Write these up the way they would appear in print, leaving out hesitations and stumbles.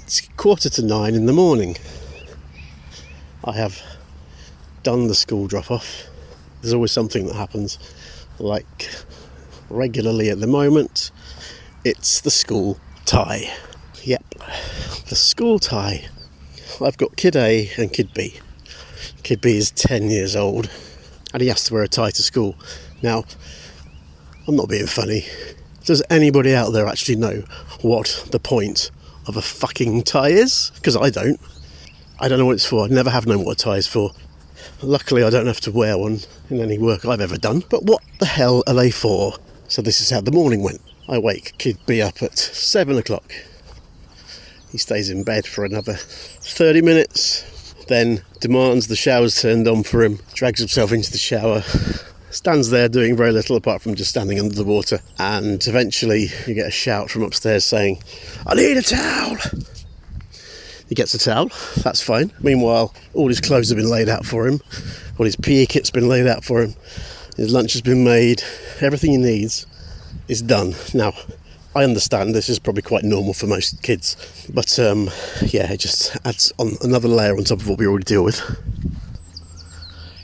It's 9:15 in the morning. I have done the school drop-off. There's always something that happens, like regularly at the moment. It's the school tie. Yep, the school tie. I've got Kid A and Kid B. Kid B is 10 years old and he has to wear a tie to school. Now, I'm not being funny. Does anybody out there actually know what the point of a fucking tie is? Because I don't. I don't know what it's for. I never have known what a tie is for. Luckily, I don't have to wear one in any work I've ever done. But what the hell are they for? So this is how the morning went. I wake Kid B up at 7 o'clock. He stays in bed for another 30 minutes, then demands the shower's turned on for him, drags himself into the shower, stands there doing very little apart from just standing under the water, and eventually you get a shout from upstairs saying, "I need a towel!" He gets a towel, that's fine. Meanwhile, all his clothes have been laid out for him, all his PE kit's been laid out for him, his lunch has been made, everything he needs is done. Now, I understand this is probably quite normal for most kids, but yeah, it just adds on another layer on top of what we already deal with.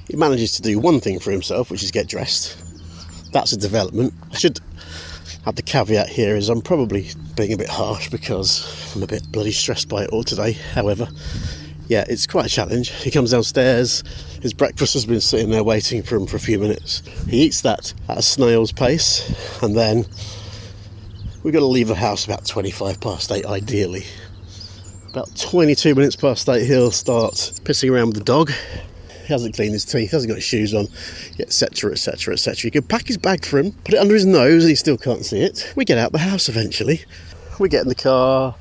He manages to do one thing for himself, which is get dressed. That's a development. I should add the caveat here is I'm probably being a bit harsh because I'm a bit bloody stressed by it all today. However, yeah, it's quite a challenge. He comes downstairs, his breakfast has been sitting there waiting for him for a few minutes. He eats that at a snail's pace, and then we've got to leave the house about 8:25 ideally. About 22 minutes past 8 he'll start pissing around with the dog. He hasn't cleaned his teeth, hasn't got his shoes on, etc, etc, etc. You can pack his bag for him, put it under his nose and he still can't see it. We get out the house eventually. We get in the car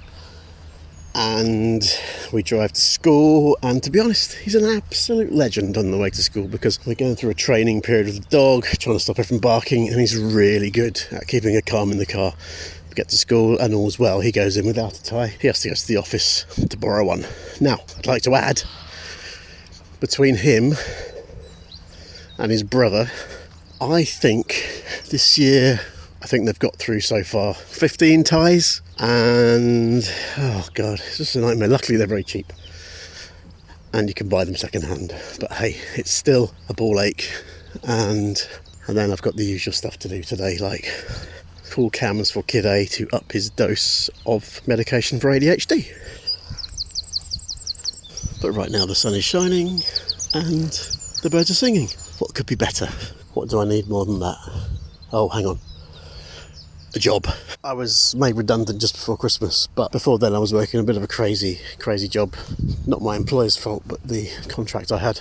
and we drive to school, and to be honest, he's an absolute legend on the way to school because we're going through a training period with the dog, trying to stop her from barking, and he's really good at keeping her calm in the car. We get to school and all's well. He goes in without a tie. He has to go to the office to borrow one. Now, I'd like to add, between him and his brother, I think this year, I think they've got through so far 15 ties, and oh god, it's just a nightmare. Luckily they're very cheap and you can buy them second hand, but hey, it's still a ball ache. And then I've got the usual stuff to do today, like call CAMHS for Kid A to up his dose of medication for ADHD. But right now the sun is shining and the birds are singing. What could be better? What do I need more than that? Oh, hang on. A job. I was made redundant just before Christmas, but before then I was working a bit of a crazy job. Not my employer's fault, but the contract I had.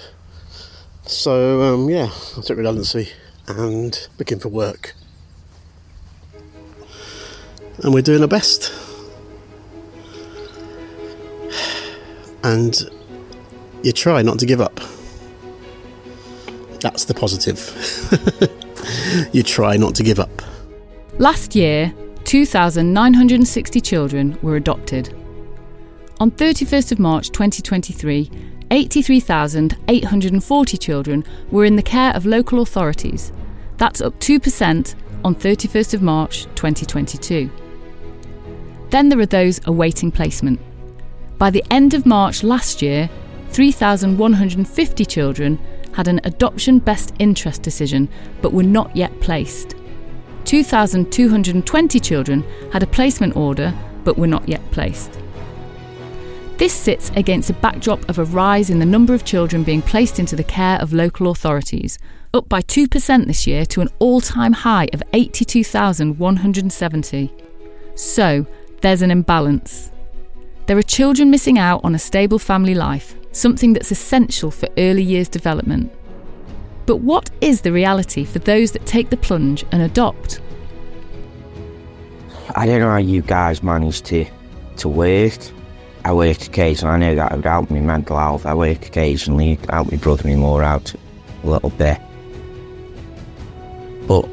So, yeah, I took redundancy and looking for work. And we're doing our best. And you try not to give up. That's the positive. You try not to give up. Last year, 2,960 children were adopted. On 31st of March 2023, 83,840 children were in the care of local authorities. That's up 2% on 31st of March 2022. Then there are those awaiting placement. By the end of March last year, 3,150 children had an adoption best interest decision but were not yet placed. 2,220 children had a placement order but were not yet placed. This sits against a backdrop of a rise in the number of children being placed into the care of local authorities, up by 2% this year to an all-time high of 82,170. So, there's an imbalance. There are children missing out on a stable family life, something that's essential for early years development. But what is the reality for those that take the plunge and adopt? I don't know how you guys manage to work. I work occasionally. I know that would help me mental health. I work occasionally, help my brother-in-law out a little bit. But,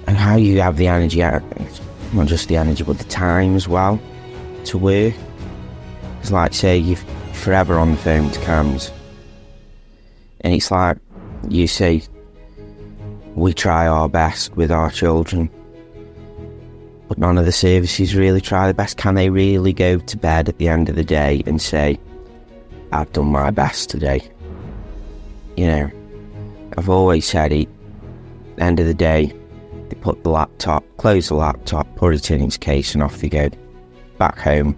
and how you have the energy, not just the energy, but the time as well to work. It's like, say, you're forever on the phone to CAMHS. And it's like, you say, we try our best with our children. but none of the services really try their best. Can they really go to bed at the end of the day and say, I've done my best today? You know, I've always said it, at the end of the day, they put the laptop, close the laptop, put it in its case, and off they go. Back home,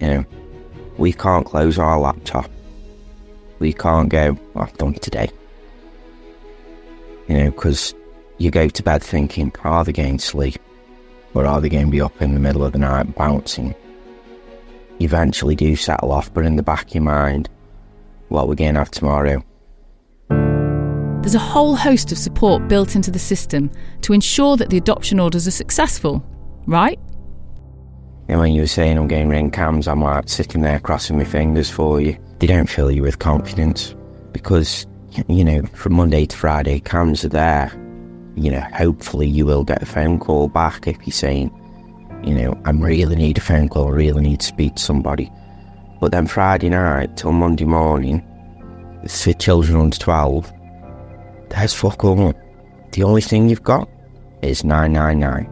you know, we can't close our laptop. We can't go, I've done today. You know, because you go to bed thinking, are they going to sleep? Or are they going to be up in the middle of the night bouncing? You eventually do settle off, but in the back of your mind, what we're going to have tomorrow? There's a whole host of support built into the system to ensure that the adoption orders are successful, right? And when you were saying I'm going ring cams, I'm like sitting there crossing my fingers for you. They don't fill you with confidence because, you know, from Monday to Friday, cams are there. You know, hopefully you will get a phone call back if you're saying, you know, I really need a phone call, I really need to speak to somebody. But then Friday night till Monday morning, for children under 12, there's fuck all. The only thing you've got is 999.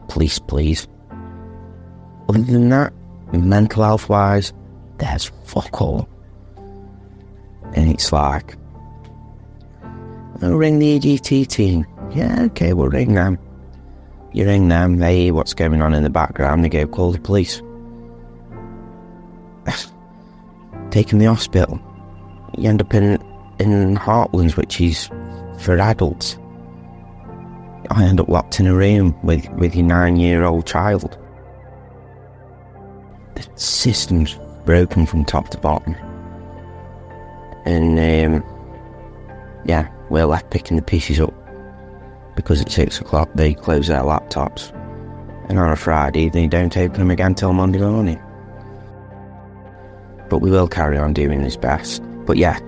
Police, please. Other than that, mental health wise, there's fuck all. And it's like, I'll ring the EGT team. Yeah, okay, we'll ring them. You ring them, they hear what's going on in the background, they go, call the police. Take them to the hospital. You end up in Heartlands, which is for adults. I end up locked in a room with your 9-year-old child. The system's broken from top to bottom. And, yeah, we're left picking the pieces up. Because at 6 o'clock they close their laptops. And on a Friday they don't open them again till Monday morning. But we will carry on doing his best. But yeah,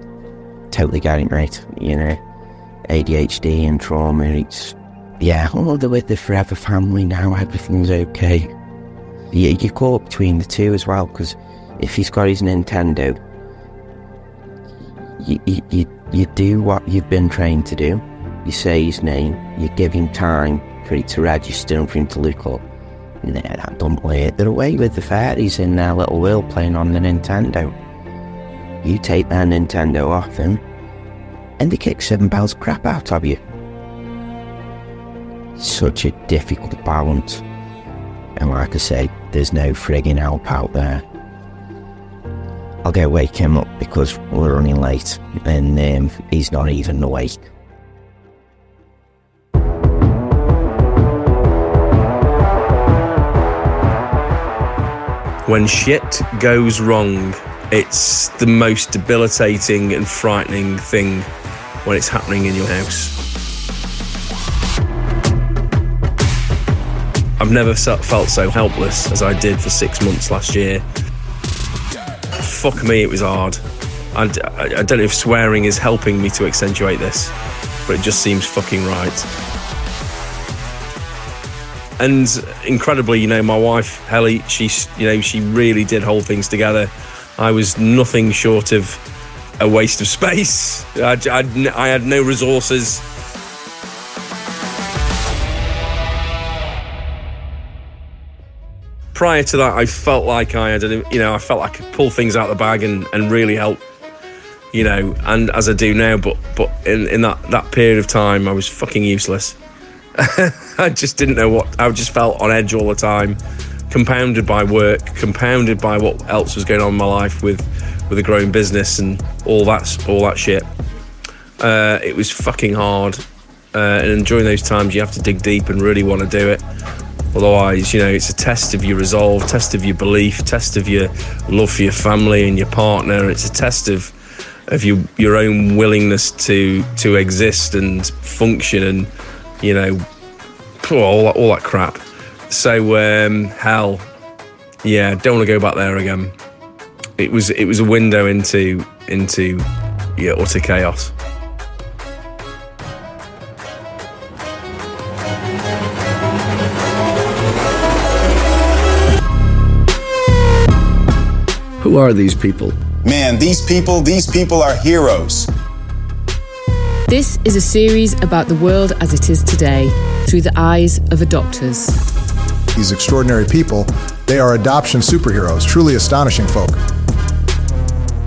totally get it, mate. You know, ADHD and trauma, it's... Yeah, they're with the forever family now, everything's okay. You're caught between the two as well, because if he's got his Nintendo, you do what you've been trained to do. You say his name, you give him time for it to register and for him to look up. No, that don't work. They're away with the fairies in their little world playing on the Nintendo. You take their Nintendo off him, and they kick 7 bells crap out of you. Such a difficult balance. And like I say, there's no frigging help out there. I'll go wake him up because we're running late, and he's not even awake. When shit goes wrong, it's the most debilitating and frightening thing when it's happening in your house. I've never felt so helpless as I did for 6 months last year. Fuck me, it was hard. I don't know if swearing is helping me to accentuate this, but it just seems fucking right. And incredibly, you know, my wife, Helly, she really did hold things together. I was nothing short of a waste of space. I had no resources. Prior to that, I felt like I could pull things out of the bag and really help, you know, and as I do now, but in that period of time, I was fucking useless. I just didn't know what, I just felt on edge all the time, compounded by work, compounded by what else was going on in my life with a growing business and all that shit. It was fucking hard, and during those times you have to dig deep and really want to do it. Otherwise, you know, it's a test of your resolve, test of your belief, test of your love for your family and your partner. It's a test of your own willingness to exist and function and, you know, all that crap. So hell, yeah, don't want to go back there again. It was a window into utter chaos. Who are these people? Man, these people are heroes. This is a series about the world as it is today, through the eyes of adopters. these extraordinary people. They are adoption superheroes, truly astonishing folk.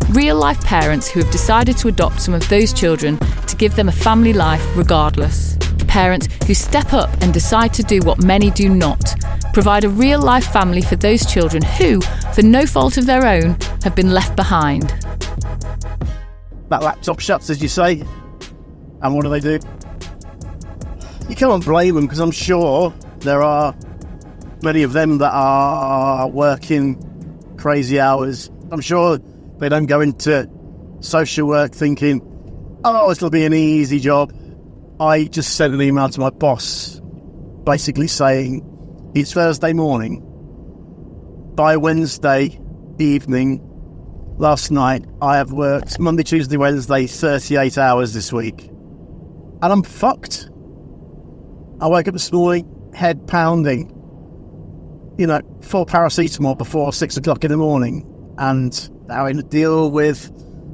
Real-life parents who have decided to adopt some of those children to give them a family life regardless. Parents who step up and decide to do what many do not, provide a real-life family for those children who, for no fault of their own, have been left behind. That laptop shuts, as you say, and what do? You can't blame them, because I'm sure there are many of them that are working crazy hours. I'm sure they don't go into social work thinking, oh, it'll be an easy job. I just sent an email to my boss basically saying, it's Thursday morning. By Wednesday evening, last night, I have worked Monday, Tuesday, Wednesday, 38 hours this week. And I'm fucked. I woke up this morning, head pounding. Full paracetamol before 6 o'clock in the morning. And having to deal with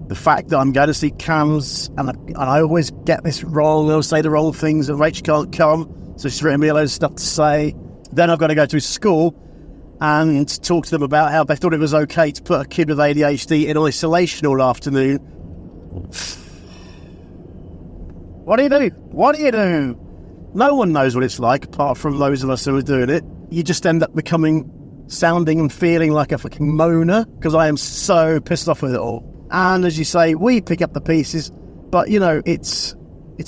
the fact that I'm going to see Cams, and I always get this wrong. I'll say the wrong things, and Rach can't come, so she's written me a load of stuff to say. Then I've got to go to his school and talk to them about how they thought it was okay to put a kid with ADHD in isolation all afternoon. What do you do? No one knows what it's like, apart from those of us who are doing it. You just end up sounding and feeling like a fucking moaner, because I am so pissed off with it all. And as you say, we pick up the pieces, but it's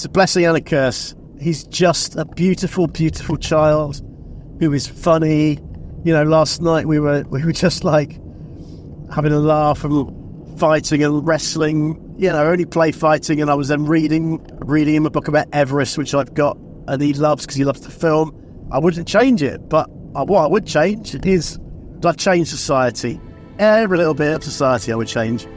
a blessing and a curse. He's just a beautiful, beautiful child who is funny. Last night we were just like having a laugh and fighting and wrestling. Only play fighting, and I was then reading him a book about Everest, which I've got, and he loves because he loves the film. I wouldn't change it, but what I would change is I'd change society. Every little bit of society I would change.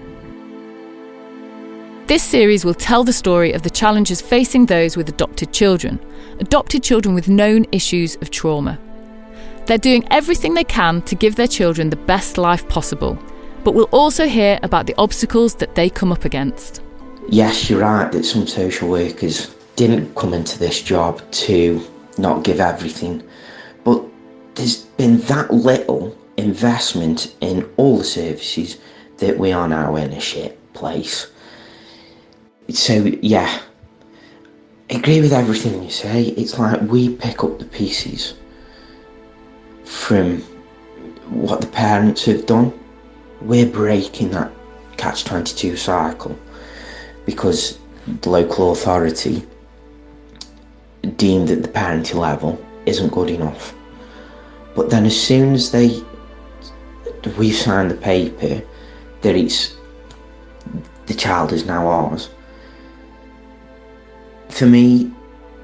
This series will tell the story of the challenges facing those with adopted children with known issues of trauma. They're doing everything they can to give their children the best life possible, but we'll also hear about the obstacles that they come up against. Yes, you're right that some social workers didn't come into this job to not give everything, but there's been that little investment in all the services that we are now in a shit place. So yeah, I agree with everything you say. It's like we pick up the pieces from what the parents have done. We're breaking that catch-22 cycle because the local authority deemed that the parenting level isn't good enough. But then as soon as we sign the paper that the child is now ours, for me,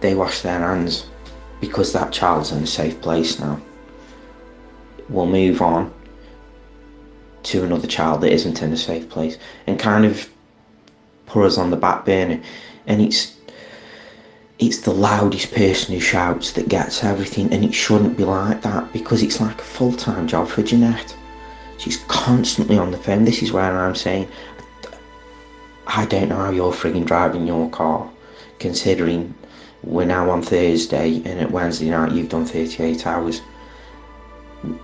they wash their hands because that child's in a safe place now. We'll move on to another child that isn't in a safe place and kind of put us on the back burner. And it's the loudest person who shouts that gets everything, and it shouldn't be like that because it's like a full-time job for Jeanette. She's constantly on the phone. This is where I'm saying, I don't know how you're frigging driving your car, considering we're now on Thursday and at Wednesday night you've done 38 hours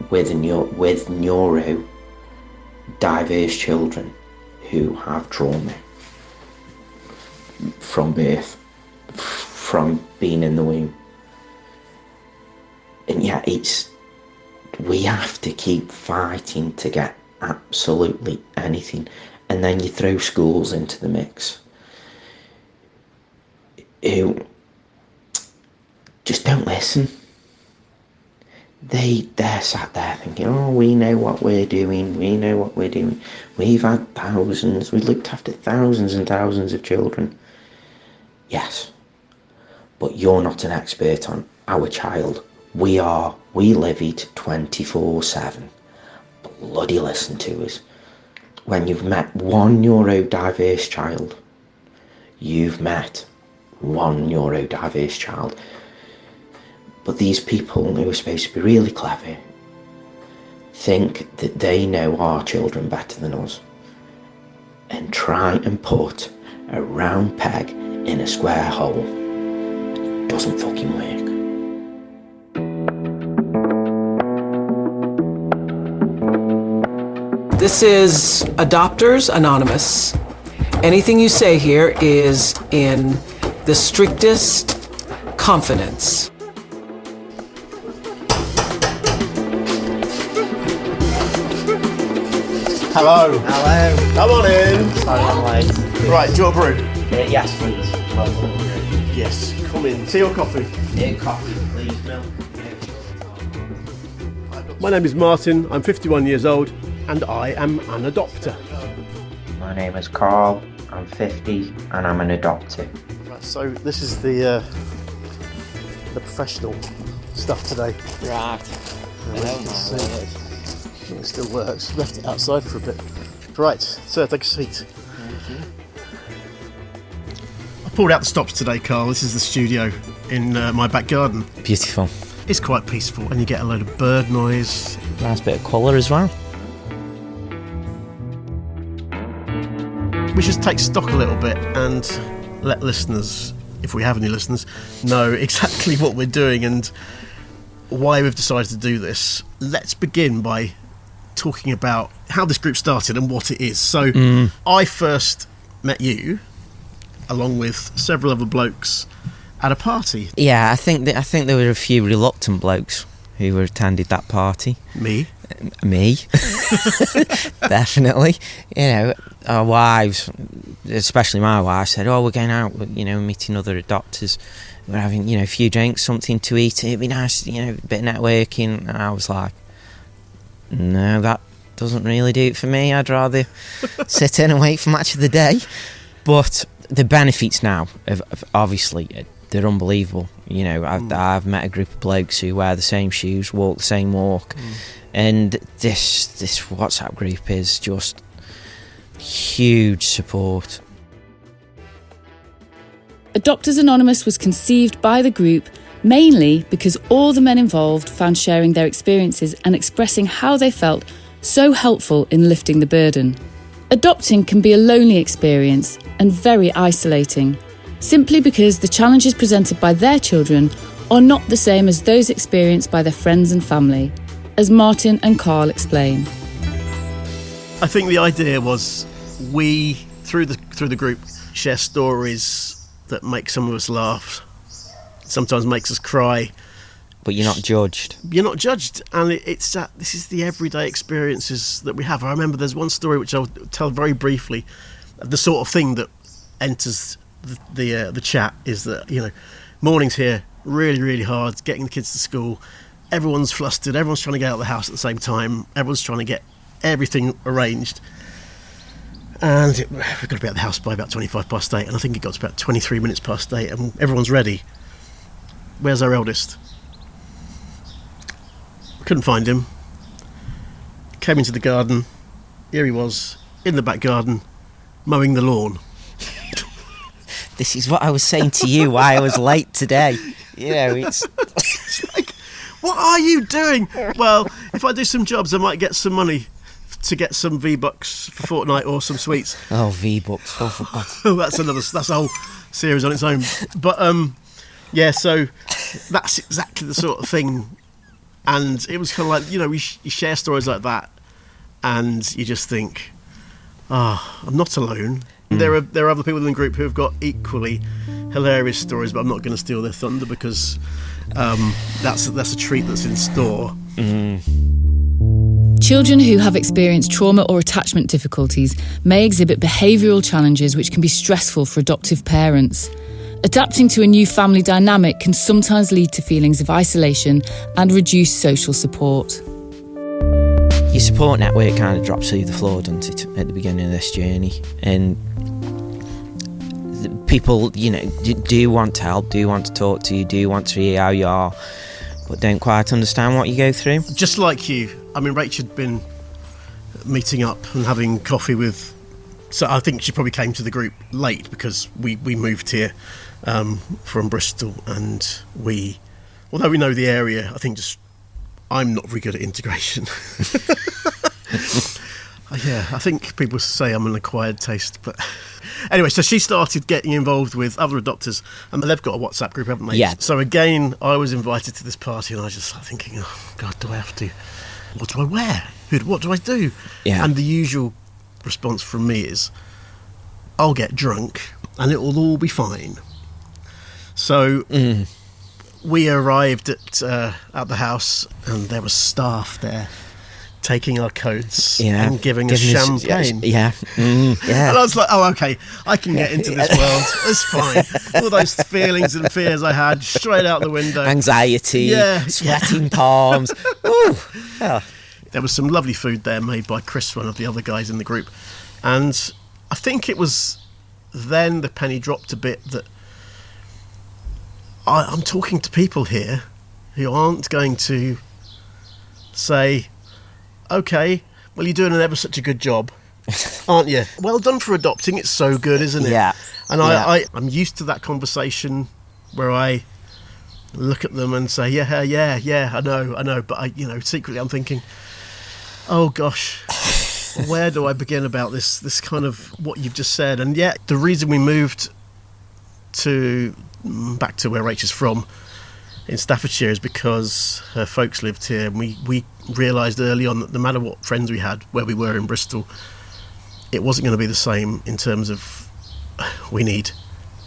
with neuro diverse children who have trauma from birth, from being in the womb. And yet we have to keep fighting to get absolutely anything. And then you throw schools into the mix who just don't listen. They're sat there thinking, oh, we know what we're doing, we've had thousands, we've looked after thousands and thousands of children. Yes, but you're not an expert on our child. We live it 24/7. Bloody listen to us. When you've met one neurodiverse child, you've met one neurodiverse child. But these people who are supposed to be really clever think that they know our children better than us and try and put a round peg in a square hole. It doesn't fucking work. This is Adopters Anonymous. Anything you say here is in the strictest confidence. Hello. Hello. Come on in. Sorry I'm late. Right, do you want a brew? Yes, please. Yes. Come in. Tea or coffee? Coffee, please, milk. My name is Martin, I'm 51 years old, and I am an adopter. My name is Carl. I'm 50 and I'm an adopter. Right, so this is the professional stuff today. Right. It still works. Left it outside for a bit. Right, sir, take a seat. I pulled out the stops today, Carl. This is the studio in my back garden. Beautiful. It's quite peaceful, and you get a load of bird noise. Nice bit of colour as well. We should take stock a little bit and let listeners, if we have any listeners, know exactly what we're doing and why we've decided to do this. Let's begin by talking about how this group started and what it is. So I first met you, along with several other blokes, at a party. Yeah, I think there were a few reluctant blokes who attended that party. Me? Me. Definitely. You know, our wives, especially my wife, said, "Oh, we're going out, you know, meeting other adopters. We're having, you know, a few drinks, something to eat. It'd be nice, you know, a bit of networking." And I was like, no, that doesn't really do it for me. I'd rather sit in and wait for match of the day. But the benefits now, of obviously, they're unbelievable. You know, I've met a group of blokes who wear the same shoes, walk the same walk, and this WhatsApp group is just huge support. Adopters Anonymous was conceived by the group mainly because all the men involved found sharing their experiences and expressing how they felt so helpful in lifting the burden. Adopting can be a lonely experience and very isolating, simply because the challenges presented by their children are not the same as those experienced by their friends and family, as Martin and Carl explain. I think the idea was we, through the group, share stories that make some of us laugh, sometimes makes us cry. But you're not judged. You're not judged, and this is the everyday experiences that we have. I remember there's one story which I'll tell very briefly. The sort of thing that enters the chat is that, you know, mornings here, really, really hard, getting the kids to school. Everyone's flustered, everyone's trying to get out of the house at the same time, everyone's trying to get everything arranged. And we've got to be at the house by about 8:25, and I think it got to about 23 minutes past 8, and everyone's ready. Where's our eldest? Couldn't find him. Came into the garden. Here he was, in the back garden, mowing the lawn. This is what I was saying to you, why I was late today. You know, it's like, what are you doing? Well, if I do some jobs, I might get some money to get some V-Bucks for Fortnite or some sweets. Oh, V-Bucks. Oh, for God. That's a whole series on its own. But, yeah, so that's exactly the sort of thing. And it was kind of like, you know, you share stories like that, and you just think, I'm not alone. There are other people in the group who have got equally hilarious stories, but I'm not going to steal their thunder because that's a treat that's in store. Children who have experienced trauma or attachment difficulties may exhibit behavioural challenges which can be stressful for adoptive parents. Adapting to a new family dynamic can sometimes lead to feelings of isolation and reduced social support. Your support network kind of drops through the floor, doesn't it, at the beginning of this journey? And people, you know, do want to help, do want to talk to you, do want to hear how you are, but don't quite understand what you go through. Just like you, I mean, Rach had been meeting up and having coffee with, so I think she probably came to the group late because we moved here from Bristol, and although we know the area, I think I'm not very good at integration. Yeah, I think people say I'm an acquired taste, but anyway, so she started getting involved with other adopters, and they've got a WhatsApp group, haven't they? Yeah. So again, I was invited to this party, and I was just thinking, oh God, do I have to? What do I wear? what do I do? Yeah. And the usual response from me is, I'll get drunk and it will all be fine. So we arrived at the house, and there was staff there taking our coats and giving us champagne. Yeah. And I was like, oh, okay, I can get into this world. It's fine. All those feelings and fears I had, straight out the window. Anxiety, sweating palms. Ooh. Oh. There was some lovely food there made by Chris, one of the other guys in the group. And I think it was then the penny dropped a bit that I'm talking to people here who aren't going to say, okay, well, you're doing ever such a good job, aren't you? Well done for adopting. It's so good, isn't it? Yeah. And I'm used to that conversation where I look at them and say, yeah, I know. But secretly I'm thinking, oh gosh, where do I begin about this kind of what you've just said? And yet the reason we moved back to where Rachel's from in Staffordshire is because her folks lived here, and we realised early on that no matter what friends we had where we were in Bristol, it wasn't going to be the same in terms of we need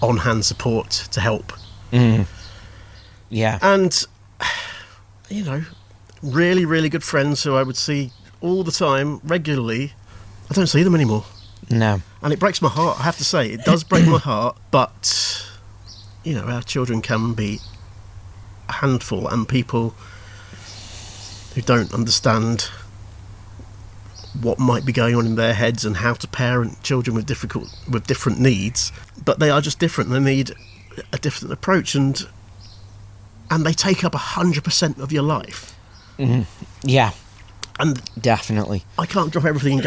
on-hand support to help. Yeah. And really, really good friends who I would see all the time, regularly. I don't see them anymore. No. And it breaks my heart, I have to say. It does break my heart, but our children can be a handful, and people who don't understand what might be going on in their heads and how to parent children with different needs, but they are just different. They need a different approach, and they take up 100% of your life. Yeah. And definitely, I can't drop everything and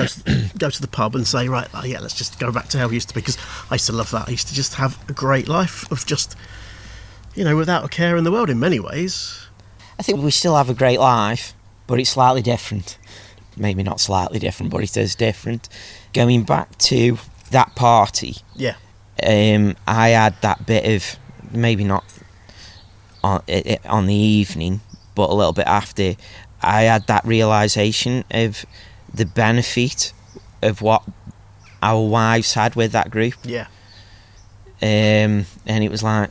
go to the pub and say, right, let's just go back to how we used to be, because I used to love that. I used to just have a great life of just, without a care in the world in many ways. I think we still have a great life, but it's slightly different. Maybe not slightly different, but it is different. Going back to that party, I had that bit of, maybe not on the evening, but a little bit after, I had that realisation of the benefit of what our wives had with that group. Yeah. And it was like,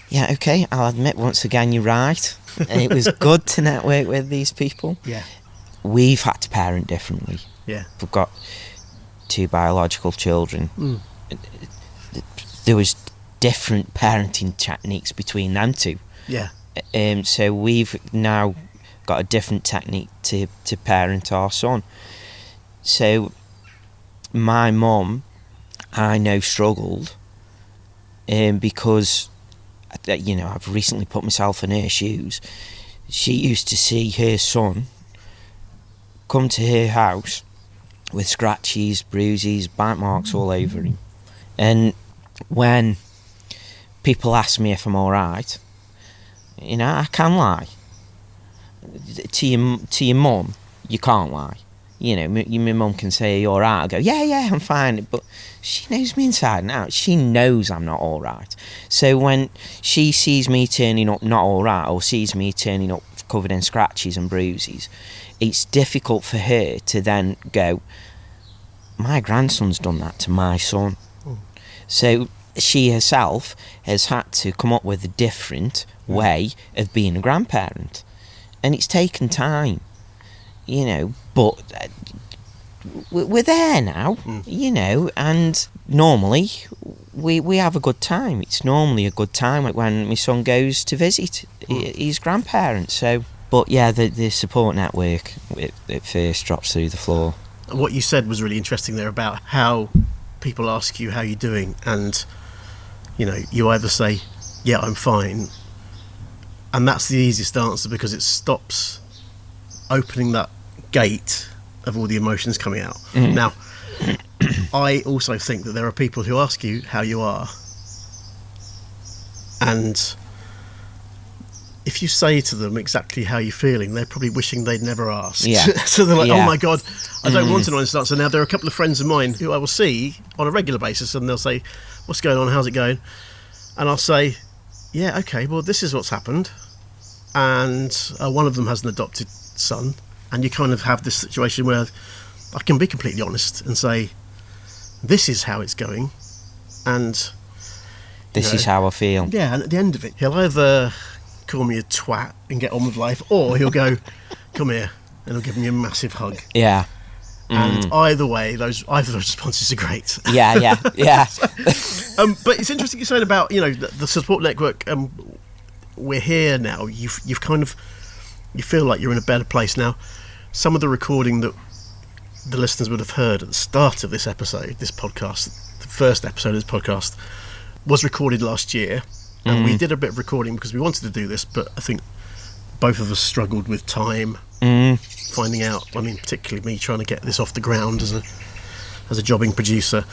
yeah, okay, I'll admit once again you're right. And it was good to network with these people. Yeah. We've had to parent differently. Yeah. We've got 2 biological children. There was different parenting techniques between them two. Yeah. So we've now got a different technique to parent our son. So my mum, I know, struggled because I've recently put myself in her shoes. She used to see her son come to her house with scratches, bruises, bite marks all over him, and when people ask me if I'm alright, I can lie. To your mum, you can't lie. My mum can say, you're alright. I go, yeah, I'm fine. But she knows me inside and out. She knows I'm not alright. So when she sees me turning up not alright, or sees me turning up covered in scratches and bruises, it's difficult for her to then go, my grandson's done that to my son. So she herself has had to come up with a different way of being a grandparent. And it's taken time, but we're there now, and normally we have a good time. It's normally a good time when my son goes to visit his grandparents. So, but yeah, the support network at first drops through the floor. What you said was really interesting there about how people ask you how you're doing, and you either say, yeah, I'm fine, and that's the easiest answer because it stops opening that gate of all the emotions coming out. Now, I also think that there are people who ask you how you are, and if you say to them exactly how you're feeling, they're probably wishing they'd never asked. Yeah. So they're like, oh my God, I don't want an honest answer. Now, there are a couple of friends of mine who I will see on a regular basis, and they'll say, what's going on, how's it going? And I'll say, yeah, okay, well, this is what's happened. And one of them has an adopted son, And you kind of have this situation where I can be completely honest and say, this is how it's going, and This is how I feel. Yeah, and at the end of it, he'll either call me a twat and get on with life, or he'll go, come here, and he'll give me a massive hug. Yeah. And either way, either of those responses are great. Yeah. But it's interesting you said about, the support network. We're here now. You've kind of, you feel like you're in a better place now. Some of the recording that the listeners would have heard at the start of this episode, this podcast, the first episode of this podcast, was recorded last year. And we did a bit of recording because we wanted to do this, but I think both of us struggled with time, finding out. I mean, particularly me trying to get this off the ground as a jobbing producer.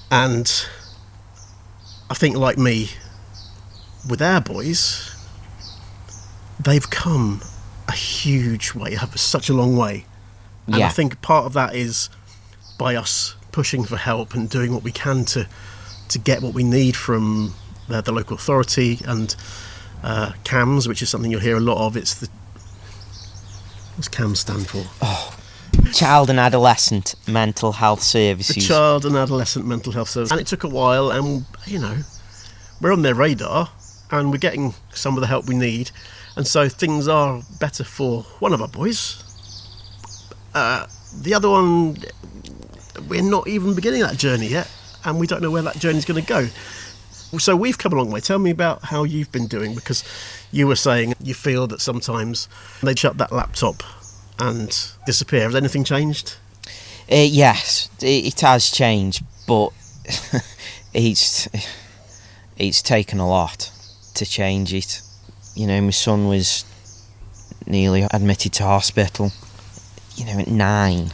And I think, like me, with our boys, they've come a huge way, such a long way. And I think part of that is by us pushing for help and doing what we can to get what we need from the local authority and CAMS, which is something you'll hear a lot of. What's CAMS stand for? Child and Adolescent Mental Health Services. The Child and Adolescent Mental Health Services. And it took a while, and we're on their radar, and we're getting some of the help we need, and so things are better for one of our boys. The other one, we're not even beginning that journey yet, and we don't know where that journey's going to go. So we've come a long way. Tell me about how you've been doing, because you were saying you feel that sometimes they shut that laptop and disappear. Has anything changed? Yes, it has changed, but it's taken a lot to change it. My son was nearly admitted to hospital. At 9,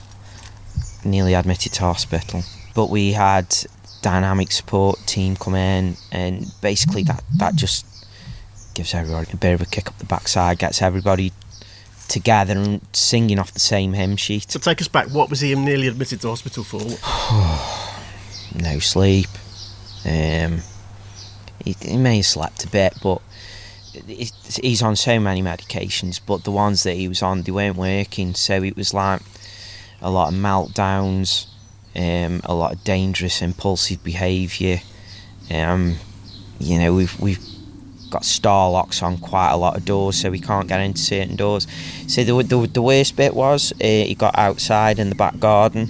nearly admitted to hospital. But we had dynamic support team come in, and basically that just gives everybody a bit of a kick up the backside, gets everybody together and singing off the same hymn sheet. So take us back. What was he nearly admitted to hospital for? No sleep. He may have slept a bit, but he's on so many medications, but the ones that he was on, they weren't working, so it was like a lot of meltdowns, a lot of dangerous impulsive behaviour. We've got star locks on quite a lot of doors, so we can't get into certain doors. So the worst bit was he got outside in the back garden,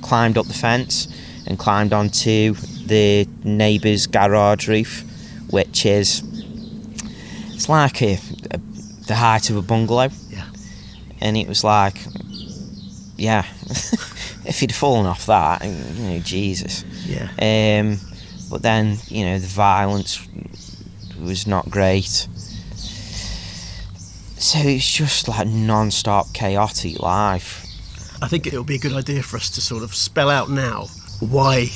climbed up the fence and climbed onto the neighbour's garage roof, which is, it's like the height of a bungalow. Yeah. And it was like, yeah, if he'd fallen off that, Jesus. Yeah. But then, the violence was not great. So it's just like non-stop chaotic life. I think it'll be a good idea for us to sort of spell out now why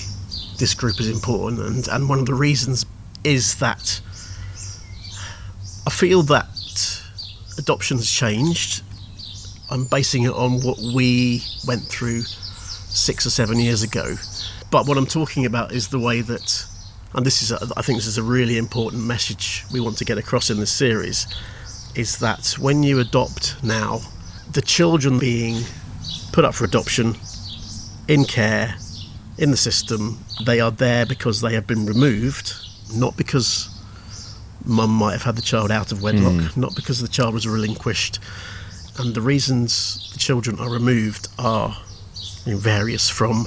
this group is important, and one of the reasons is that I feel that adoption's changed. I'm basing it on what we went through 6 or 7 years ago. But what I'm talking about is the way that, and I think this is a really important message we want to get across in this series, is that when you adopt now, the children being put up for adoption, in care, in the system, they are there because they have been removed, not because mum might have had the child out of wedlock, not because the child was relinquished. And the reasons the children are removed are various, from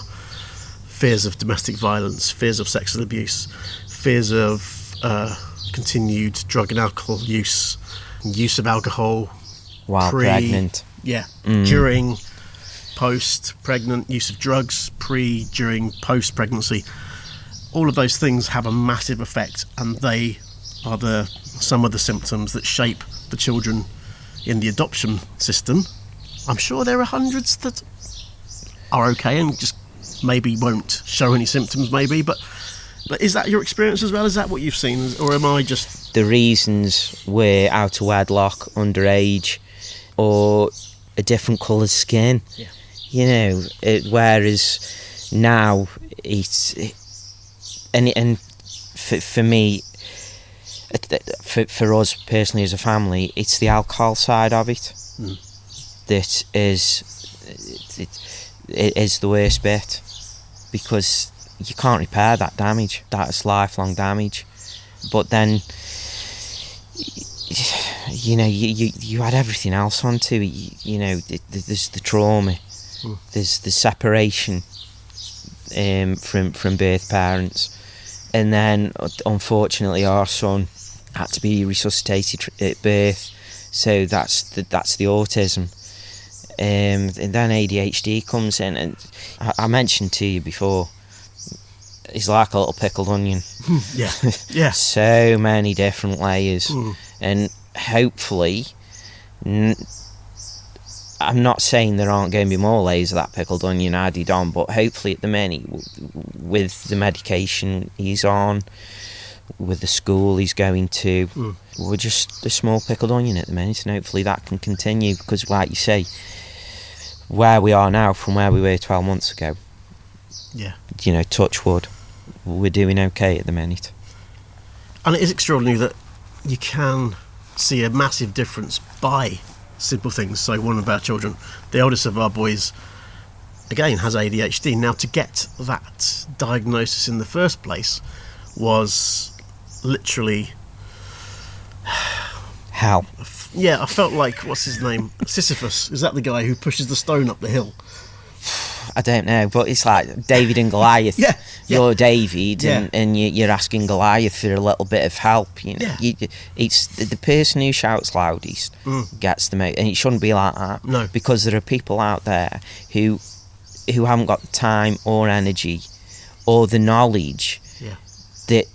fears of domestic violence, fears of sexual abuse, fears of continued drug and alcohol use of alcohol while pregnant. Yeah, during, post pregnant, use of drugs, during, post pregnancy. All of those things have a massive effect, and they are some of the symptoms that shape the children in the adoption system. I'm sure there are hundreds that are okay and just maybe won't show any symptoms, maybe, but is that your experience as well? Is that what you've seen, or am I just... The reasons were out of wedlock, underage, or a different coloured skin. Yeah. Whereas now and for me, for us personally as a family, it's the alcohol side of it. that it is the worst bit, because you can't repair that damage. That's lifelong damage. But then, you know, you add everything else onto it. You know, there's the trauma, there's the separation from birth parents, and then unfortunately our son had to be resuscitated at birth. So that's the autism. And then ADHD comes in, and I mentioned to you before, he's like a little pickled onion. Yeah. So many different layers. And hopefully, I'm not saying there aren't going to be more layers of that pickled onion added on, but hopefully at the minute, with the medication he's on, with the school he's going to, we're just a small pickled onion at the minute, and hopefully that can continue, because like you say, where we are now from where we were 12 months ago, you know, touch wood, we're doing okay at the minute. And it is extraordinary that you can see a massive difference by simple things. So one of our children, the oldest of our boys, again has ADHD. Now, to get that diagnosis in the first place was literally hell. Yeah, I felt like, what's his name? Sisyphus. Is that the guy who pushes the stone up the hill? I don't know, but it's like David and Goliath. You're David, and you're asking Goliath for a little bit of help. You know, it's the person who shouts loudest gets the most, and it shouldn't be like that. No, because there are people out there who haven't got the time or energy or the knowledge that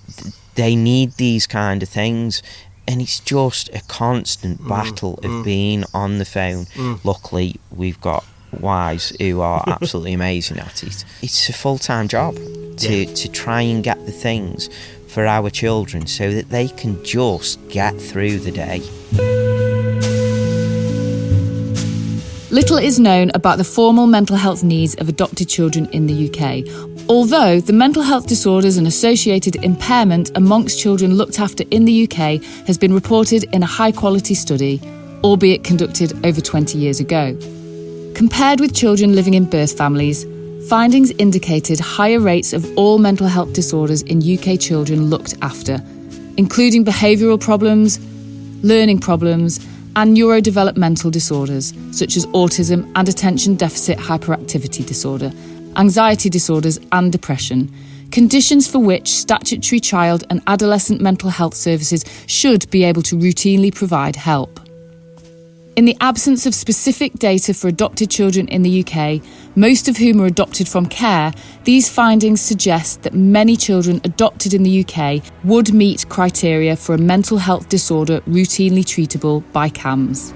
they need these kind of things. And it's just a constant battle of being on the phone. Luckily, we've got wives who are absolutely amazing at it. It's a full-time job to try and get the things for our children so that they can just get through the day. Little is known about the formal mental health needs of adopted children in the UK, although the mental health disorders and associated impairment amongst children looked after in the UK has been reported in a high-quality study, albeit conducted over 20 years ago. Compared with children living in birth families, findings indicated higher rates of all mental health disorders in UK children looked after, including behavioural problems, learning problems, and neurodevelopmental disorders such as autism and attention deficit hyperactivity disorder, anxiety disorders and depression, conditions for which statutory child and adolescent mental health services should be able to routinely provide help. In the absence of specific data for adopted children in the UK, most of whom are adopted from care, these findings suggest that many children adopted in the UK would meet criteria for a mental health disorder routinely treatable by CAMHS.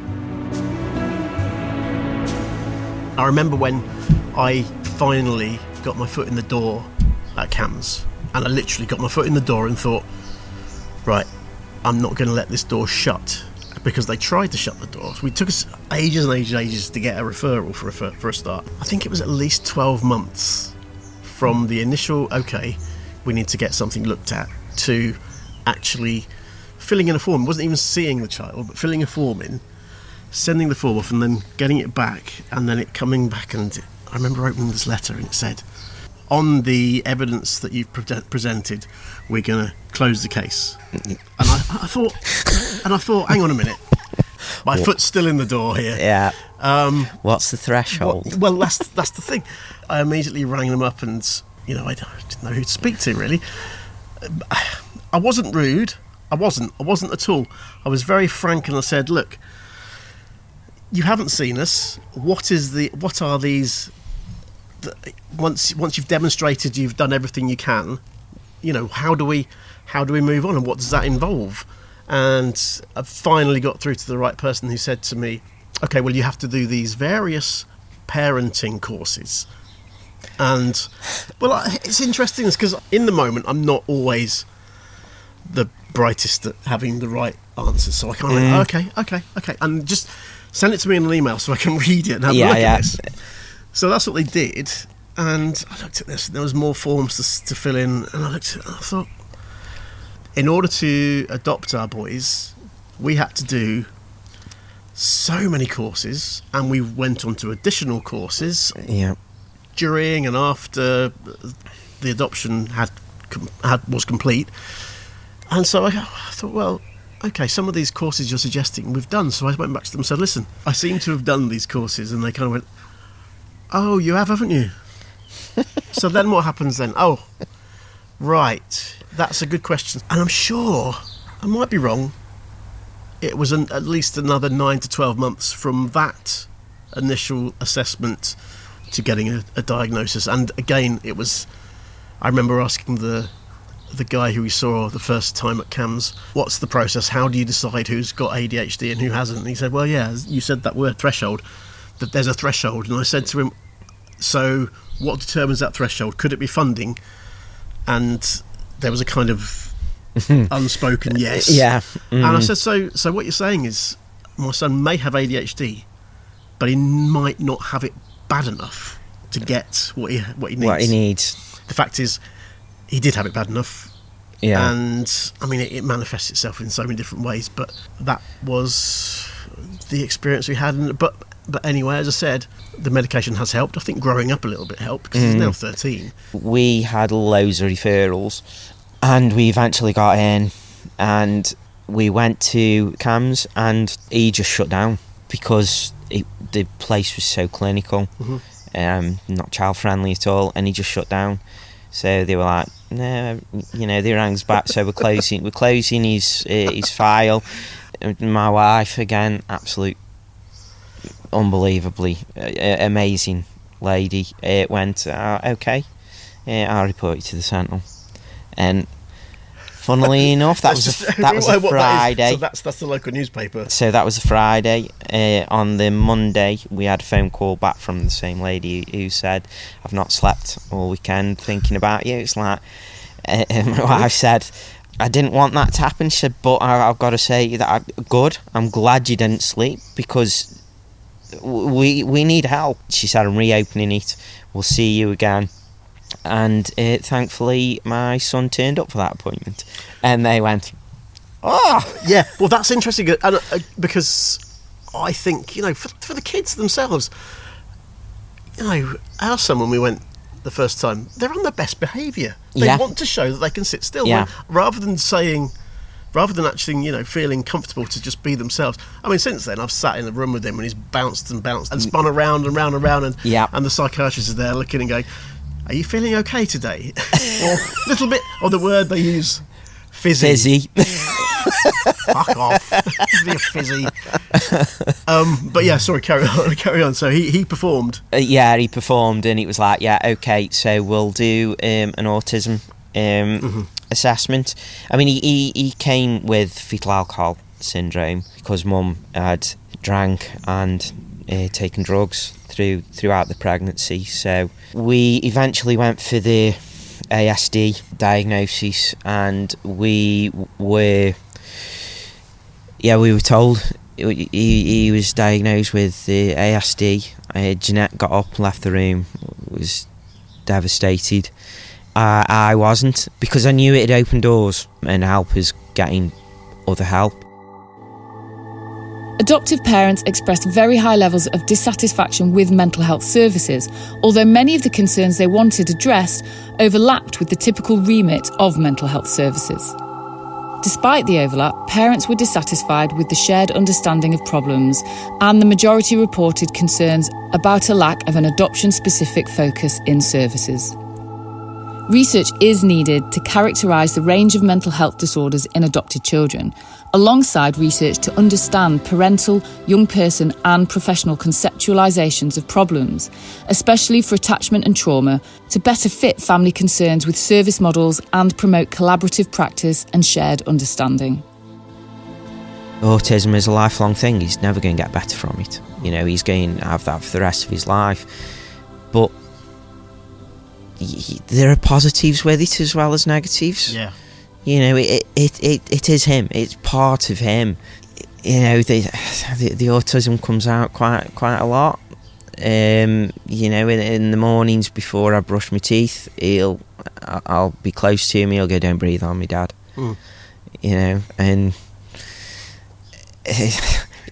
I remember when I finally got my foot in the door at CAMHS, and I literally got my foot in the door and thought, right, I'm not going to let this door shut, because they tried to shut the door. We took us ages and ages to get a referral for a start. I think it was at least 12 months from the initial, okay, we need to get something looked at, to actually filling in a form. It wasn't even seeing the child, but filling a form in, sending the form off, and then getting it back, and then it coming back. And I remember opening this letter, and it said, on the evidence that you've presented, we're going to close the case. And I thought, hang on a minute, my foot's still in the door here. Yeah. What's the threshold? Well, that's the thing. I immediately rang them up, and I didn't know who to speak to, really. I wasn't rude. I wasn't at all. I was very frank, and I said, look, you haven't seen us. What are these? Once you've demonstrated you've done everything you can, how do we move on, and what does that involve? And I finally got through to the right person, who said to me, okay, well, you have to do these various parenting courses. And well, it's interesting because in the moment I'm not always the brightest at having the right answers, so I kind of okay, and just send it to me in an email so I can read it and have a look at this. So that's what they did, and I looked at this, and there was more forms to fill in, and I looked at it, and I thought, in order to adopt our boys, we had to do so many courses, and we went on to additional courses Yeah. during and after the adoption was complete. And so I thought, well, okay, some of these courses you're suggesting we've done. So I went back to them and said, listen, I seem to have done these courses. And they kind of went, oh, you have, haven't you? So then what happens then? Oh, right, that's a good question. And I'm sure, I might be wrong, it was at least another 9 to 12 months from that initial assessment to getting a diagnosis. And again, I remember asking the guy who we saw the first time at CAMHS, what's the process? How do you decide who's got ADHD and who hasn't? And he said, well, yeah, you said that word threshold, that there's a threshold. And I said to him, so what determines that threshold? Could it be funding? And there was a kind of unspoken yes. Yeah. And I said, so what you're saying is my son may have ADHD, but he might not have it bad enough to get what he needs. What he needs. The fact is, he did have it bad enough. Yeah. And I mean, it manifests itself in so many different ways, but that was the experience we had. But anyway, as I said, the medication has helped. I think growing up a little bit helped, because he's now 13. We had loads of referrals, and we eventually got in, and we went to CAMHS, and he just shut down because the place was so clinical, not child friendly at all, and he just shut down. So they were like, no, they rang us back, so we're closing his file. My wife, again, absolute, unbelievably amazing lady, went, okay, I'll report you to the Sentinel. And funnily enough, that was a Friday. So that's the local newspaper. So that was a Friday. On the Monday, we had a phone call back from the same lady who said, I've not slept all weekend thinking about you. It's like, my wife said, I didn't want that to happen. She said, but I've got to say that I'm glad you didn't sleep, because we need help. She said, I'm reopening it. We'll see you again. And thankfully, my son turned up for that appointment, and they went, oh, yeah. Well, that's interesting, and because I think for the kids themselves, our son, when we went the first time, they're on their best behaviour. They want to show that they can sit still, rather than actually, feeling comfortable to just be themselves. I mean, since then, I've sat in the room with him, and he's bounced and spun around and round and round, and the psychiatrist is there looking and going, are you feeling okay today? Or a little bit, or the word they use, fizzy. Fuck off. Be fizzy. But yeah, sorry, carry on. So he performed. He performed, and it was like, okay, so we'll do an autism assessment. I mean, he came with fetal alcohol syndrome because mum had drank and taken drugs throughout the pregnancy. So we eventually went for the ASD diagnosis, and we were told he was diagnosed with the ASD. Jeanette got up, left the room, was devastated. I wasn't, because I knew it had opened doors and help us getting other help. Adoptive parents expressed very high levels of dissatisfaction with mental health services, although many of the concerns they wanted addressed overlapped with the typical remit of mental health services. Despite the overlap, parents were dissatisfied with the shared understanding of problems, and the majority reported concerns about a lack of an adoption-specific focus in services. Research is needed to characterise the range of mental health disorders in adopted children, alongside research to understand parental, young person and professional conceptualisations of problems, especially for attachment and trauma, to better fit family concerns with service models and promote collaborative practice and shared understanding. Autism is a lifelong thing. He's never going to get better from it. He's going to have that for the rest of his life. But there are positives with it as well as negatives. Yeah. It is him. It's part of him. The autism comes out quite a lot. In the mornings before I brush my teeth, I'll be close to him. He'll go, "Don't breathe on me, Dad." And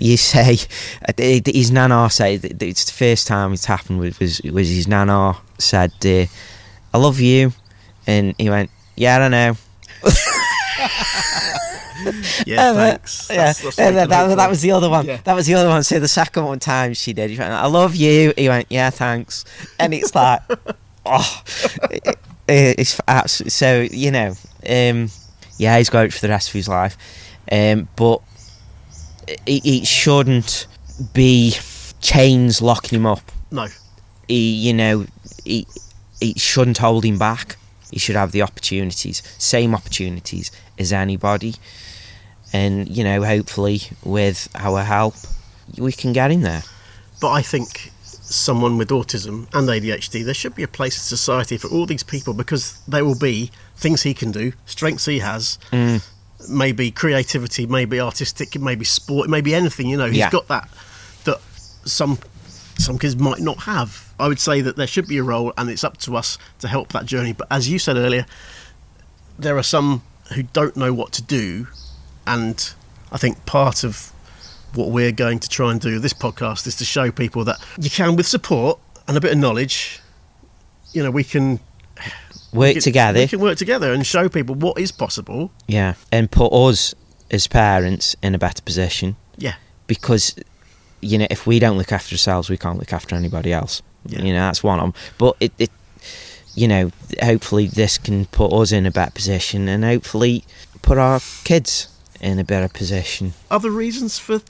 you say, his nana said, it's the first time it's happened was his nana said, I love you, and he went, yeah, I know. Yeah, thanks. That was the other one. Yeah. That was the other one. So the second one time she did, he went, I love you. He went, yeah, thanks. And it's like, oh, it's absolutely, so, you know, yeah, he's got it for the rest of his life. But it shouldn't be chains locking him up. No. It shouldn't hold him back. He should have the opportunities, same opportunities as anybody. And, you know, hopefully with our help, we can get him there. But I think someone with autism and ADHD, there should be a place in society for all these people, because there will be things he can do, strengths he has, maybe creativity, maybe artistic, maybe sport, maybe anything, you know. He's got that some kids might not have. I would say that there should be a role, and it's up to us to help that journey. But as you said earlier, there are some who don't know what to do, and I think part of what we're going to try and do with this podcast is to show people that you can, with support and a bit of knowledge, you know, we can work together. We can work together and show people what is possible. Yeah, and put us as parents in a better position. Yeah. Because, you know, if we don't look after ourselves, we can't look after anybody else. Yeah. You know, that's one of them. But it, you know, hopefully this can put us in a better position, and hopefully put our kids in a better position. Other reasons for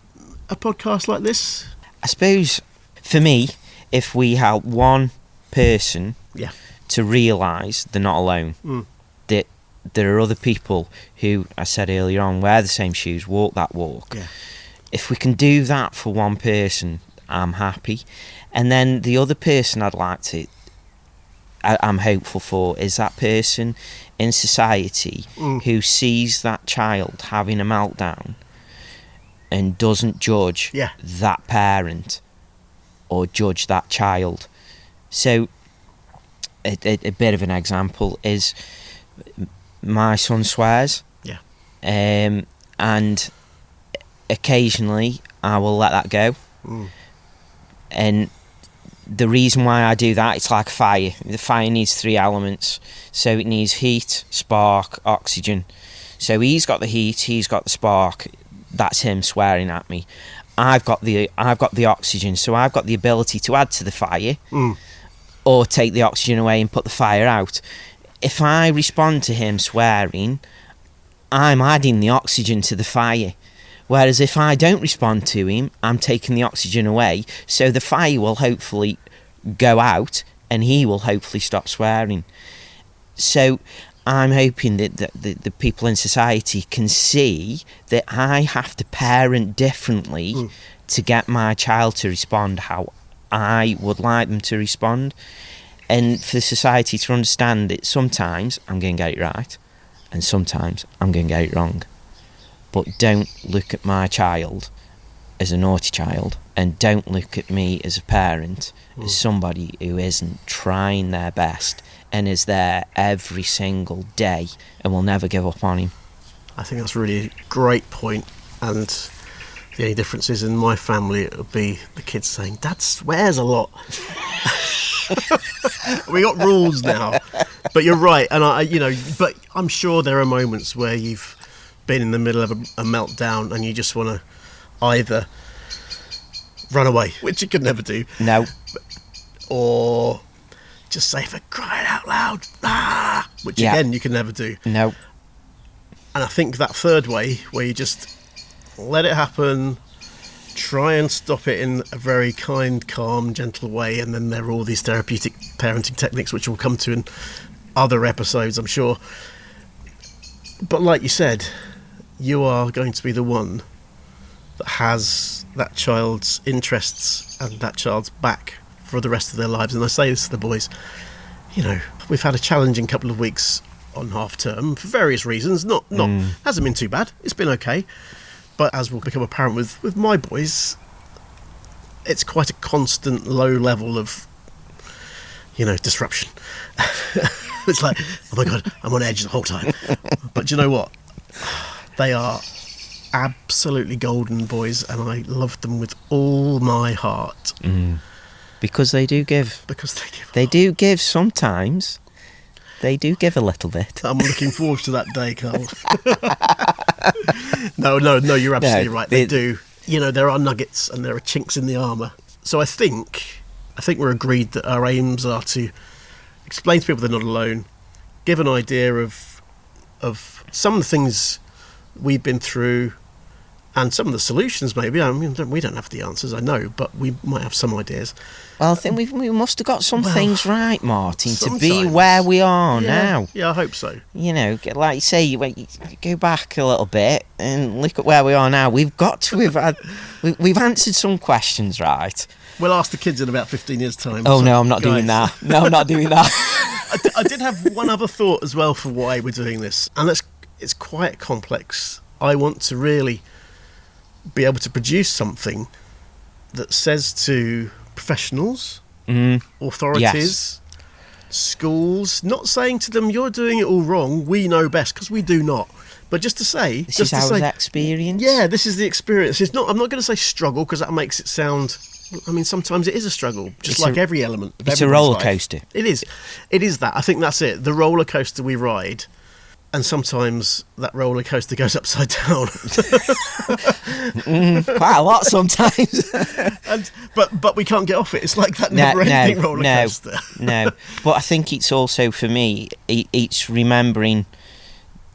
a podcast like this? I suppose, for me, if we help one person to realise they're not alone, that there are other people who, I said earlier on, wear the same shoes, walk that walk. Yeah. If we can do that for one person, I'm happy. And then the other person I'm hopeful for is that person in society who sees that child having a meltdown and doesn't judge that parent or judge that child. So a bit of an example is my son swears, and occasionally I will let that go. And the reason why I do that, it's like fire. The fire needs 3 elements. So it needs heat, spark, oxygen. So he's got the heat, he's got the spark. That's him swearing at me. I've got the oxygen, so I've got the ability to add to the fire or take the oxygen away and put the fire out. If I respond to him swearing, I'm adding the oxygen to the fire. Whereas if I don't respond to him, I'm taking the oxygen away, so the fire will hopefully go out and he will hopefully stop swearing. So I'm hoping that the people in society can see that I have to parent differently to get my child to respond how I would like them to respond. And for society to understand that sometimes I'm going to get it right and sometimes I'm going to get it wrong. But don't look at my child as a naughty child, and don't look at me as a parent as somebody who isn't trying their best and is there every single day and will never give up on him. I think that's really a great point, and the only difference is in my family it would be the kids saying, Dad swears a lot. We got rules now. But you're right, and but I'm sure there are moments where you've been in the middle of a meltdown and you just want to either run away, which you could never do. No. Or just say, for crying out loud, which again you can never do. No. And I think that third way, where you just let it happen, try and stop it in a very kind, calm, gentle way, and then there are all these therapeutic parenting techniques which we'll come to in other episodes, I'm sure. But like you said, you are going to be the one that has that child's interests and that child's back for the rest of their lives. And I say this to the boys, you know, we've had a challenging couple of weeks on half term for various reasons. Not hasn't been too bad. It's been okay. But as will become apparent with my boys, it's quite a constant low level of, you know, disruption. It's like, oh my God, I'm on edge the whole time. But do you know what? They are absolutely golden boys, and I loved them with all my heart. Because they do give. Because they give. They do give sometimes. They do give a little bit. I'm looking forward to that day, Carl. No, you're absolutely right. They do. You know, there are nuggets and there are chinks in the armour. So I think we're agreed that our aims are to explain to people they're not alone, give an idea of some of the things we've been through, and some of the solutions. Maybe, I mean, we don't have the answers, I know, but we might have some ideas. Well, I think we must have got some things right, Martin, to be sometimes. where we are now. Yeah, I hope so. You know, like you say, you go back a little bit and look at where we are now. We've got to have we've answered some questions, right? We'll ask the kids in about 15 years' time. Oh, so, no, I'm not doing that. No, I'm not doing that. I did have one other thought as well for why we're doing this, and it's quite complex. I want to really be able to produce something that says to professionals, authorities, schools, not saying to them, you're doing it all wrong, we know best, because we do not. But just to say... This is our experience. Yeah, this is the experience. I'm not going to say struggle, because that makes it sound... I mean, sometimes it is a struggle, just like every element of it's a roller coaster. It is that. I think that's it. The roller coaster we ride, and sometimes that roller coaster goes upside down. Quite a lot sometimes. But we can't get off it. It's like that never-ending roller coaster. No, but I think it's also, for me, it's remembering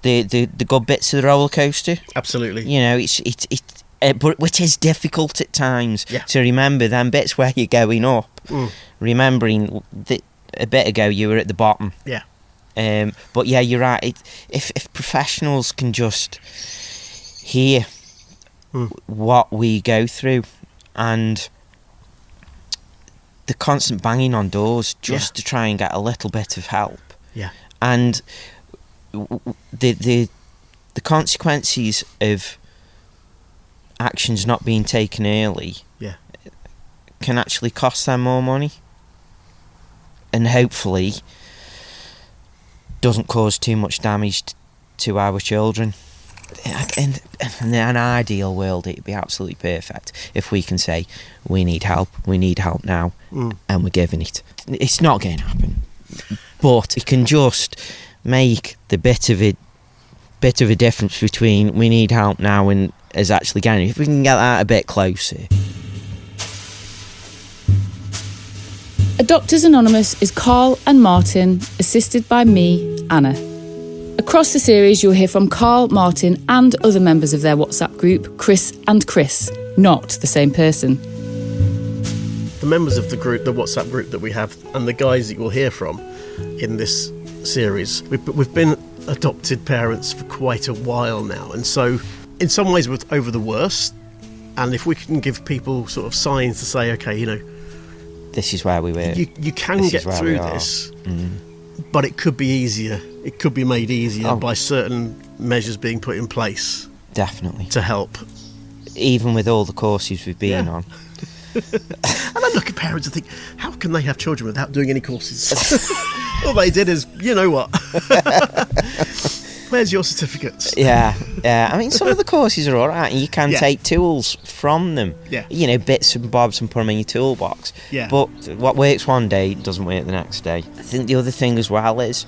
the good bits of the roller coaster. Absolutely. You know, it's but which is difficult at times to remember them bits where you're going up. Remembering that a bit ago you were at the bottom. Yeah. But yeah, you're right. If professionals can just hear what we go through, and the constant banging on doors just to try and get a little bit of help. Yeah. And the consequences of actions not being taken early can actually cost them more money, and hopefully doesn't cause too much damage to our children. In an ideal world, it'd be absolutely perfect if we can say we need help now, and we're giving it. It's not going to happen, but it can just make the bit of a difference between we need help now and is actually getting it. If we can get that a bit closer. Adopters Anonymous is Carl and Martin, assisted by me, Anna. Across the series, you'll hear from Carl, Martin, and other members of their WhatsApp group, Chris and Chris, not the same person. The members of the group, the WhatsApp group that we have, and the guys that you'll hear from in this series, we've been adopted parents for quite a while now, and so in some ways we're over the worst, and if we can give people sort of signs to say, okay, you know, this is where we were. You can get through this, but it could be easier. It could be made easier by certain measures being put in place. Definitely. To help. Even with all the courses we've been on. And I look at parents and think, how can they have children without doing any courses? All they did is, you know what? Where's your certificates? Yeah. I mean, some of the courses are all right, and you can take tools from them. Yeah. You know, bits and bobs, and put them in your toolbox. Yeah. But what works one day doesn't work the next day. I think the other thing as well is,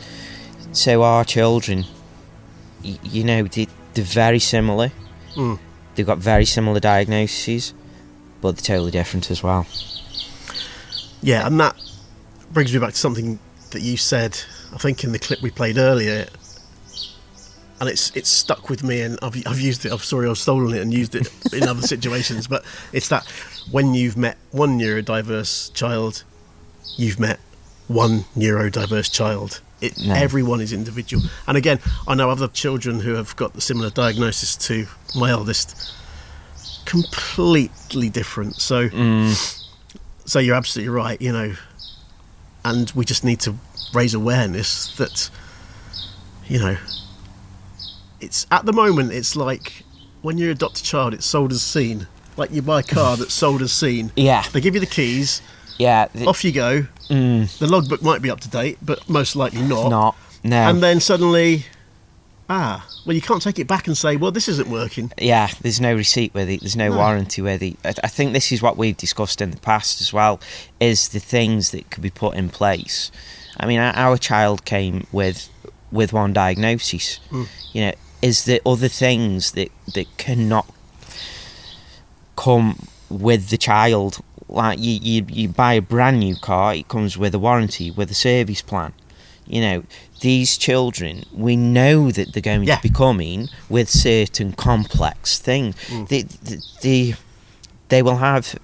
so our children, you know, they're very similar. They've got very similar diagnoses, but they're totally different as well. Yeah, and that brings me back to something that you said, I think in the clip we played earlier, and it's stuck with me, and I've used it. I've stolen it and used it in other situations. But it's that when you've met one neurodiverse child, you've met one neurodiverse child. Everyone is individual. And again, I know other children who have got the similar diagnosis to my eldest, completely different. So you're absolutely right. You know, and we just need to raise awareness that, you know, it's at the moment it's like when you adopt a child, it's sold as seen. Like you buy a car that's sold as seen. Yeah. They give you the keys. Yeah. Off you go. The logbook might be up to date, but most likely not. No. And then suddenly well, you can't take it back and say, well, this isn't working. Yeah, there's no receipt with it, there's no warranty with it. I think this is what we've discussed in the past as well, is the things that could be put in place. I mean, our child came with one diagnosis. You know, is there other things that cannot come with the child? Like you buy a brand new car, it comes with a warranty, with a service plan. You know, these children, we know that they're going to be coming with certain complex things. They will have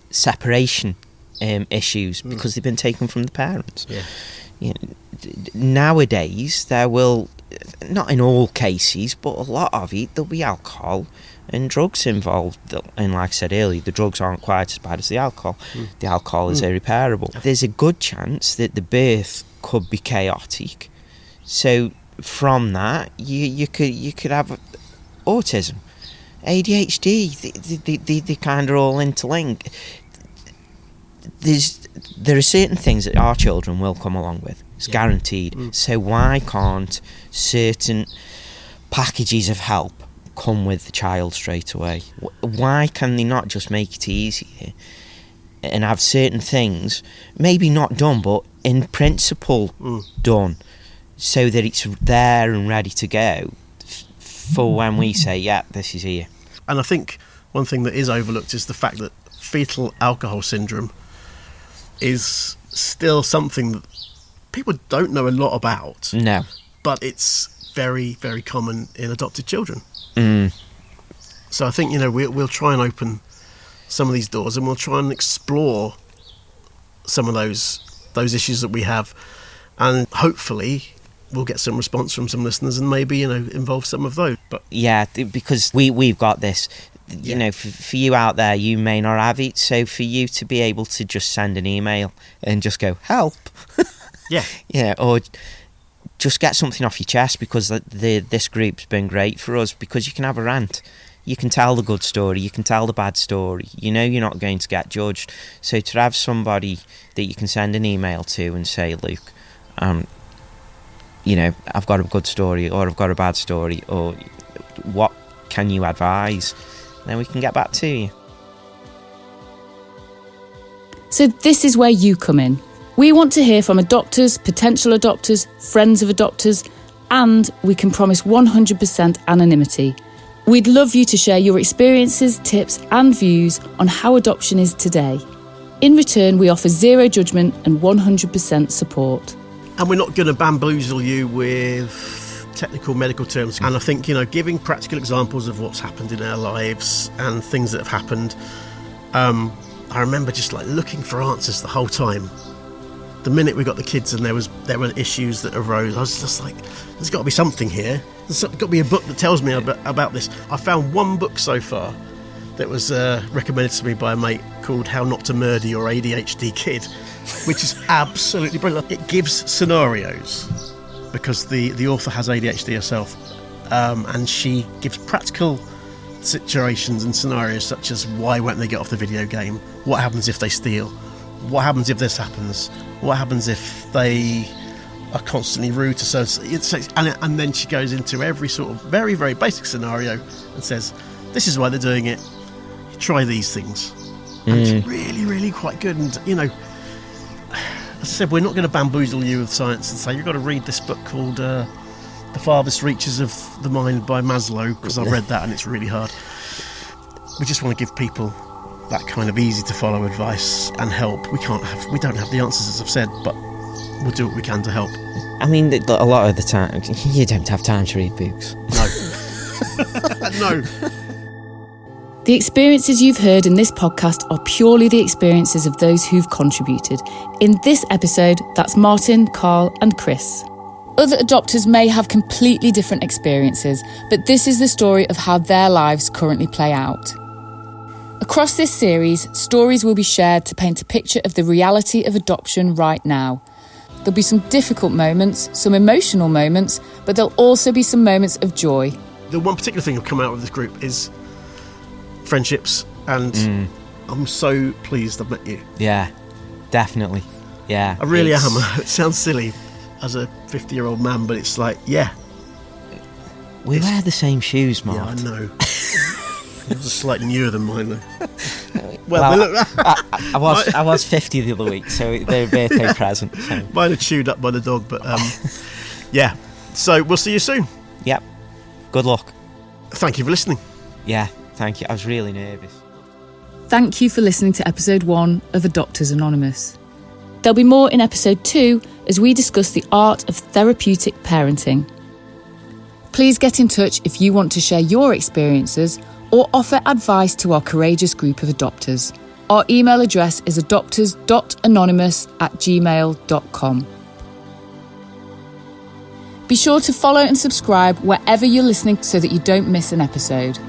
separation issues because they've been taken from the parents. You know, nowadays, there will, not in all cases, but a lot of it, there'll be alcohol and drugs involved. And like I said earlier, the drugs aren't quite as bad as the alcohol. The alcohol is irreparable. There's a good chance that the birth could be chaotic. So from that, you could have autism, ADHD. They kind of all interlink. There are certain things that our children will come along with. It's guaranteed. So why can't certain packages of help come with the child straight away? Why can they not just make it easier and have certain things, maybe not done, but in principle done, so that it's there and ready to go for when we say, yeah, this is here. And I think one thing that is overlooked is the fact that fetal alcohol syndrome is still something that people don't know a lot about. No. But it's very, very common in adopted children. So I think, you know, we'll try and open some of these doors, and we'll try and explore some of those issues that we have, and hopefully we'll get some response from some listeners and maybe, you know, involve some of those. But yeah, because we've got this. You know, for you out there, you may not have it, so for you to be able to just send an email and just go, help. Yeah, or just get something off your chest, because this group's been great for us, because you can have a rant. You can tell the good story, you can tell the bad story. You know you're not going to get judged. So to have somebody that you can send an email to and say, Luke, you know, I've got a good story, or I've got a bad story, or what can you advise? Then we can get back to you. So this is where you come in. We want to hear from adopters, potential adopters, friends of adopters, and we can promise 100% anonymity. We'd love you to share your experiences, tips and views on how adoption is today. In return, we offer zero judgment and 100% support. And we're not going to bamboozle you with technical medical terms. And I think, you know, giving practical examples of what's happened in our lives and things that have happened. I remember just like looking for answers the whole time. The minute we got the kids and there were issues that arose, I was just like, there's got to be something here. There's got to be a book that tells me about this. I found one book so far that was recommended to me by a mate called How Not to Murder Your ADHD Kid, which is absolutely brilliant. It gives scenarios, because the author has ADHD herself, and she gives practical situations and scenarios, such as why won't they get off the video game, what happens if they steal, what happens if this happens, what happens if they are constantly rude to so, and then she goes into every sort of very, very basic scenario and says, this is why they're doing it, try these things. And it's really, really quite good. And, you know, as I said, we're not going to bamboozle you with science and say you've got to read this book called The Farthest Reaches of the Mind by Maslow, because I've read that and it's really hard. We just want to give people that kind of easy to follow advice and help. We don't have the answers, as I've said, but we'll do what we can to help. I mean, a lot of the time you don't have time to read books. No. No. The experiences you've heard in this podcast are purely the experiences of those who've contributed. In this episode, that's Martin, Carl and Chris. Other adopters may have completely different experiences, but this is the story of how their lives currently play out. Across this series, stories will be shared to paint a picture of the reality of adoption right now. There'll be some difficult moments, some emotional moments, but there'll also be some moments of joy. The one particular thing that's come out of this group is friendships, and I'm so pleased I've met you. Yeah, definitely. Yeah, I really am. It sounds silly, as a 50-year-old man, but it's like, yeah. We wear the same shoes, Mark. Yeah, I know. Yours are slightly newer than mine, though. Well, I was 50 the other week, so they're a birthday present. So. Mine are chewed up by the dog, but yeah. So we'll see you soon. Yep. Good luck. Thank you for listening. Yeah, thank you. I was really nervous. Thank you for listening to episode 1 of Adopters Anonymous. There'll be more in episode 2 as we discuss the art of therapeutic parenting. Please get in touch if you want to share your experiences or offer advice to our courageous group of adopters. Our email address is adopters.anonymous@gmail.com. Be sure to follow and subscribe wherever you're listening so that you don't miss an episode.